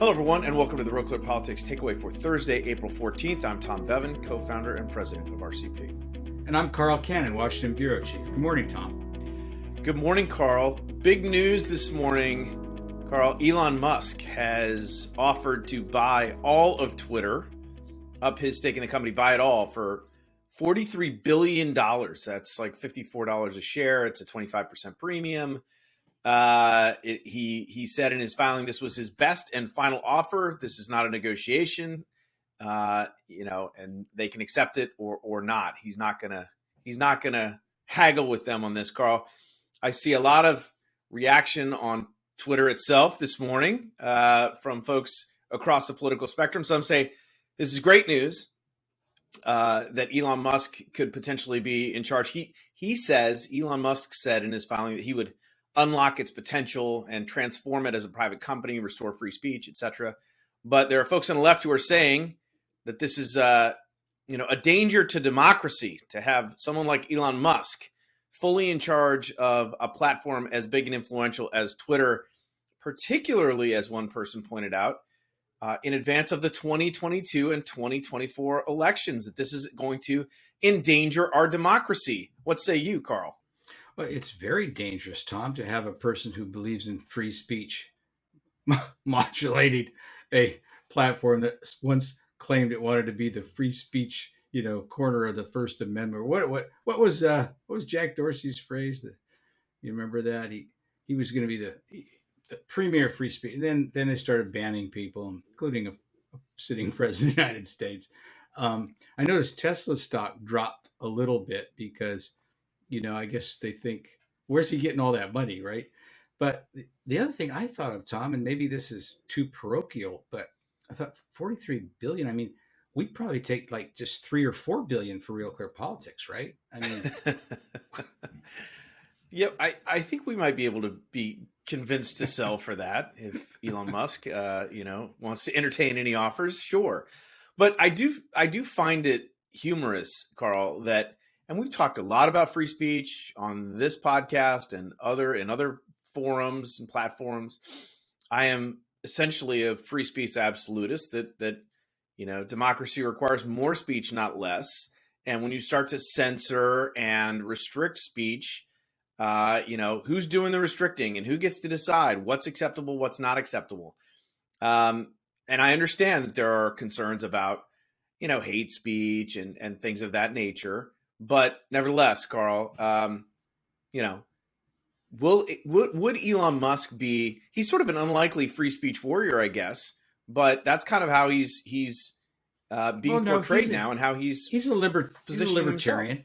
Hello, everyone, and welcome to the Real Clear Politics Takeaway for Thursday, April 14th. I'm Tom Bevan, co-founder and president of RCP. And I'm Carl Cannon, Washington Bureau Chief. Good morning, Tom. Good morning, Carl. Big news this morning, Carl. Elon Musk has offered to buy all of Twitter, up his stake in the company, buy it all for $43 billion. That's like $54 a share. It's a 25% premium. He said in his filing this was his best and final offer. This is not a negotiation, and they can accept it or not. He's not gonna haggle with them on this, Carl. I see a lot of reaction on Twitter itself this morning from folks across the political spectrum. Some say this is great news that Elon Musk could potentially be in charge. Elon Musk said in his filing that he would unlock its potential and transform it as a private company, restore free speech, etc. But there are folks on the left who are saying that this is a danger to democracy to have someone like Elon Musk fully in charge of a platform as big and influential as Twitter, particularly, as one person pointed out, in advance of the 2022 and 2024 elections, that this is going to endanger our democracy. What say you, Carl? Well, it's very dangerous, Tom, to have a person who believes in free speech modulating a platform that once claimed it wanted to be the free speech, corner of the First Amendment. What was Jack Dorsey's phrase? You remember that he was going to be the premier free speech. And then they started banning people, including a sitting president of the United States. I noticed Tesla stock dropped a little bit because, I guess they think, where's he getting all that money, right? But the other thing I thought of, Tom, and maybe this is too parochial, but I thought 43 billion. I mean, we'd probably take like just 3 or 4 billion for Real Clear Politics, right? I mean, yep. I think we might be able to be convinced to sell for that if Elon Musk, wants to entertain any offers, sure. But I do find it humorous, Carl, that. And we've talked a lot about free speech on this podcast and other forums and platforms. I am essentially a free speech absolutist that democracy requires more speech, not less. And when you start to censor and restrict speech, who's doing the restricting and who gets to decide what's acceptable, what's not acceptable. And I understand that there are concerns about, hate speech and things of that nature. But nevertheless, Carl, would Elon Musk be? He's sort of an unlikely free speech warrior, I guess. But that's kind of how he's being portrayed now, and how he's a libertarian. Himself.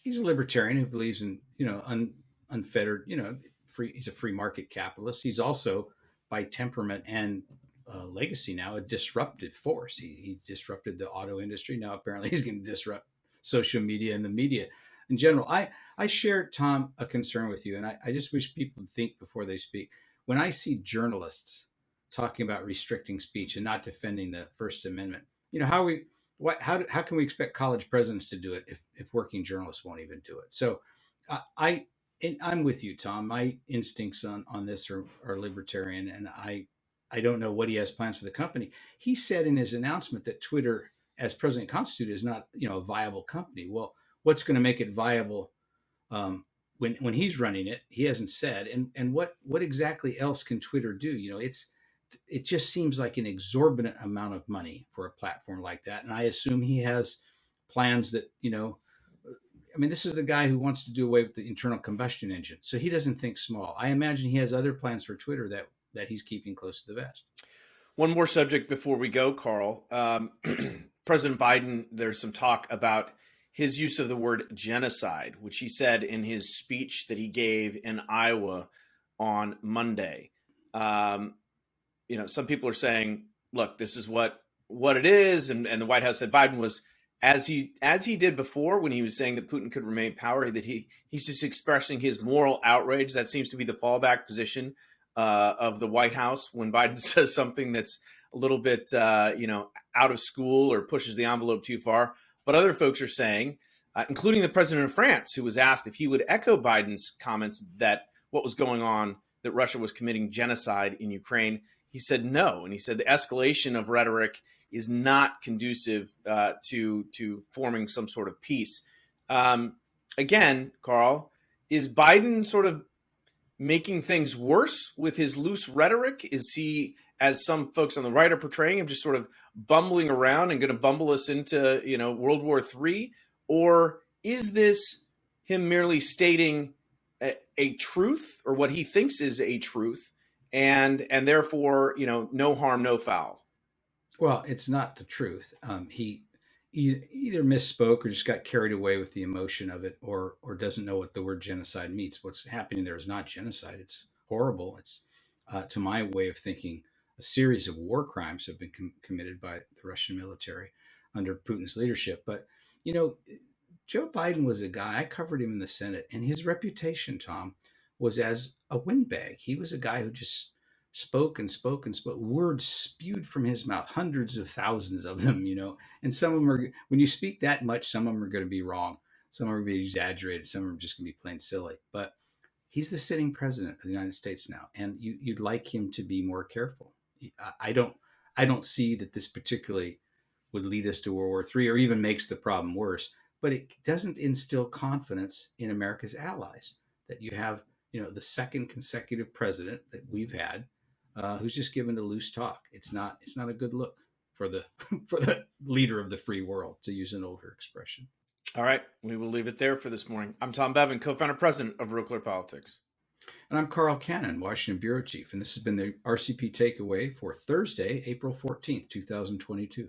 He's a libertarian who believes in unfettered, free. He's a free market capitalist. He's also, by temperament and legacy now, a disruptive force. He disrupted the auto industry. Now apparently he's going to disrupt social media and the media in general. I share, Tom, a concern with you, and I just wish people would think before they speak. When I see journalists talking about restricting speech and not defending the First Amendment, how can we expect college presidents to do it if working journalists won't even do it? So I'm with you, Tom. My instincts on this are libertarian, and I don't know what he has plans for the company. He said in his announcement that Twitter, as president constituted, is not a viable company. Well, what's going to make it viable when he's running it? He hasn't said. And what exactly else can Twitter do? It just seems like an exorbitant amount of money for a platform like that. And I assume he has plans that this is the guy who wants to do away with the internal combustion engine, so he doesn't think small. I imagine he has other plans for Twitter that he's keeping close to the vest. One more subject before we go, Carl. President Biden, there's some talk about his use of the word genocide, which he said in his speech that he gave in Iowa on Monday. Some people are saying, look, this is what it is. And the White House said Biden was, as he did before when he was saying that Putin could remain in power, that he's just expressing his moral outrage. That seems to be the fallback position of the White House when Biden says something that's a little bit, out of school or pushes the envelope too far. But other folks are saying, including the president of France, who was asked if he would echo Biden's comments that what was going on, that Russia was committing genocide in Ukraine. he said no, and he said the escalation of rhetoric is not conducive to forming some sort of peace. Again, Carl, is Biden sort of making things worse with his loose rhetoric? Is he, as some folks on the right are portraying him, just sort of bumbling around and going to bumble us into, World War III? Or is this him merely stating a truth, or what he thinks is a truth, and therefore, no harm, no foul? Well, it's not the truth. He either misspoke or just got carried away with the emotion of it, or doesn't know what the word genocide means. What's happening there is not genocide. It's horrible. It's, to my way of thinking, a series of war crimes have been committed by the Russian military under Putin's leadership. But Joe Biden was a guy, I covered him in the Senate, and his reputation, Tom, was as a windbag. He was a guy who just spoke and spoke and spoke, words spewed from his mouth, hundreds of thousands of them, and some of them are, when you speak that much, some of them are going to be wrong. Some are going to be exaggerated. Some are just going to be plain silly. But he's the sitting president of the United States now, and you'd like him to be more careful. I don't see that this particularly would lead us to World War III or even makes the problem worse, but it doesn't instill confidence in America's allies that you have, the second consecutive president that we've had who's just given a loose talk. It's not a good look for the for the leader of the free world, to use an older expression. All right, we will leave it there for this morning. I'm Tom Bevan, co-founder president of Real Clear Politics. And I'm Carl Cannon, Washington Bureau Chief. And this has been the RCP Takeaway for Thursday, April 14th, 2022.